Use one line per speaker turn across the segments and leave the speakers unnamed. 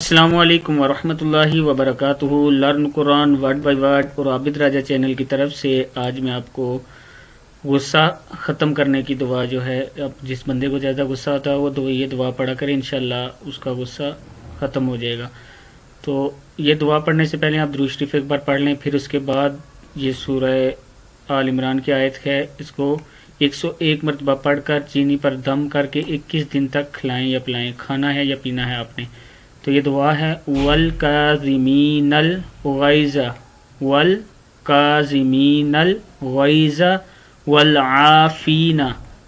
السلام علیکم ورحمۃ اللہ وبرکاتہ۔ Learn Quran word by word اور عابد راجہ چینل کی طرف سے آج میں آپ کو غصہ ختم کرنے کی دعا جو ہے، اب جس بندے کو زیادہ غصہ ہوتا ہے وہ یہ دعا پڑھا کرے، انشاءاللہ اس کا غصہ ختم ہو جائے گا۔ تو یہ دعا پڑھنے سے پہلے آپ درود شریف ایک بار پڑھ لیں، پھر اس کے بعد یہ سورہ آل عمران کی آیت ہے، اس کو 101 مرتبہ پڑھ کر چینی پر دم کر کے 21 دن تک کھلائیں یا پلائیں، کھانا ہے یا پینا ہے آپ نے۔ تو یہ دعا ہے وَالْكَاظِمِينَ الْغَيْظَ وَالْكَاظِمِينَ الْغَيْظَ وَالْعَافِينَ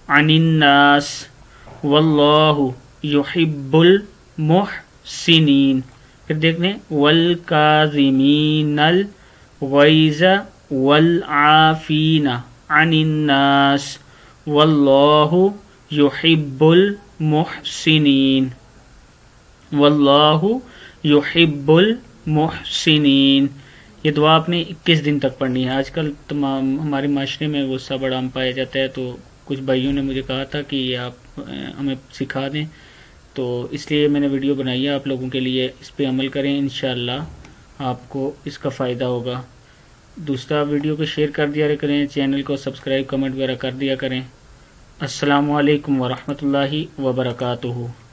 عَنِ النَّاسِ وَاللَّهُ يُحِبُّ الْمُحْسِنِينَ۔ پھر دیکھ لیں وَالْكَاظِمِينَ الْغَيْظَ وَالْعَافِينَ عَنِ النَّاسِ وَاللَّهُ يُحِبُّ الْمُحْسِنِينَ واللہ یحب المحسنین۔ یہ دعا آپ نے 21 دن تک پڑھنی ہے۔ آج کل تمام ہمارے معاشرے میں غصہ بڑا عام پایا جاتا ہے، تو کچھ بھائیوں نے مجھے کہا تھا کہ یہ آپ ہمیں سکھا دیں، تو اس لیے میں نے ویڈیو بنائی ہے آپ لوگوں کے لیے، اس پہ عمل کریں، انشاءاللہ آپ کو اس کا فائدہ ہوگا۔ دوسرا ویڈیو کو شیئر کر دیا کریں، چینل کو سبسکرائب کمنٹ وغیرہ کر دیا کریں۔ السلام علیکم ورحمۃ اللہ وبرکاتہ۔